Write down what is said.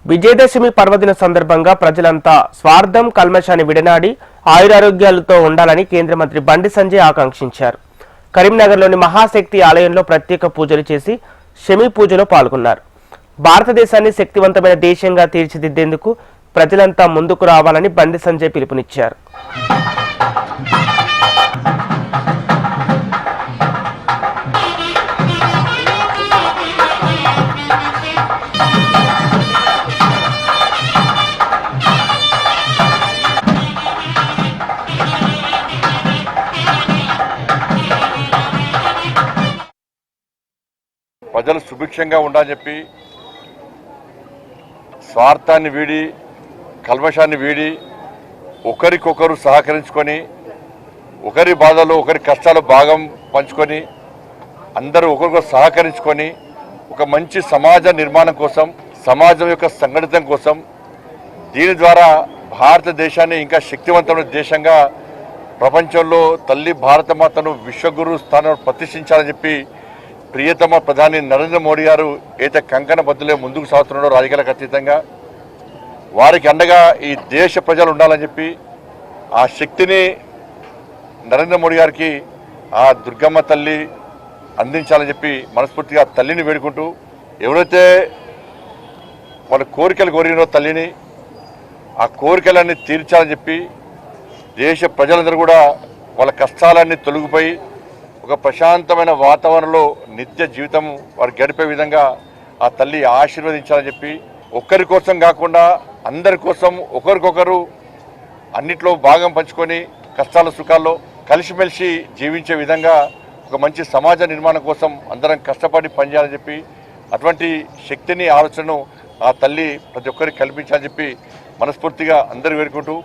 విజయదశమి పర్వదిన సందర్భంగా ప్రజలంతా స్వార్థం కల్మషాన్ని విడనాడి ఆయురారోగ్యాలతో ఉండాలని కేంద్ర మంత్రి బండి సంజయ్ ఆకాంక్షించారు. కరీంనగర్లోని మహాశక్తి ఆలయంలో ప్రత్యేక పూజలు చేసి శమి పూజలో పాల్గొన్నారు. భారతదేశాన్ని శక్తివంతమైన దేశంగా తీర్చిదిద్దేందుకు ప్రజలంతా ముందుకు రావాలని బండి సంజయ్ పిలుపునిచ్చారు. ప్రజలు సుభిక్షంగా ఉండాలని చెప్పి స్వార్థాన్ని వీడి కల్మషాన్ని వీడి ఒకరికొకరు సహకరించుకొని ఒకరి బాధలు ఒకరి కష్టాలు భాగం పంచుకొని అందరూ ఒకరికొకరు సహకరించుకొని ఒక మంచి సమాజ నిర్మాణం కోసం సమాజం యొక్క సంఘటితం కోసం దీని ద్వారా భారతదేశాన్ని ఇంకా శక్తివంతమైన దేశంగా ప్రపంచంలో తల్లి భారతమాతను విశ్వగురు స్థానంలో ప్రతిష్ఠించాలని చెప్పి ప్రియతమ ప్రధాని నరేంద్ర మోడీ గారు అయితే కంకణ బద్దులే ముందుకు సాగుతున్నాడో రాజకీయాలకు అతీతంగా వారికి అండగా ఈ దేశ ప్రజలు ఉండాలని చెప్పి ఆ శక్తిని నరేంద్ర మోడీ గారికి ఆ దుర్గమ్మ తల్లి అందించాలని చెప్పి మనస్ఫూర్తిగా తల్లిని వేడుకుంటూ ఎవరైతే వాళ్ళ కోరికలు కోరినో తల్లిని ఆ కోరికలన్నీ తీర్చాలని చెప్పి దేశ ప్రజలందరూ కూడా వాళ్ళ కష్టాలన్నీ తొలగిపోయి ఒక ప్రశాంతమైన వాతావరణంలో నిత్య జీవితం వారు గడిపే విధంగా ఆ తల్లి ఆశీర్వదించాలని చెప్పి ఒక్కరి కోసం కాకుండా అందరి కోసం ఒకరికొకరు అన్నిట్లో భాగం పంచుకొని కష్టాల సుఖాల్లో కలిసిమెలిసి జీవించే విధంగా ఒక మంచి సమాజ నిర్మాణం కోసం అందరం కష్టపడి పనిచేయాలని చెప్పి అటువంటి శక్తిని ఆలోచనను ఆ తల్లి ప్రతి ఒక్కరికి కల్పించాలని చెప్పి మనస్ఫూర్తిగా అందరూ వేడుకుంటూ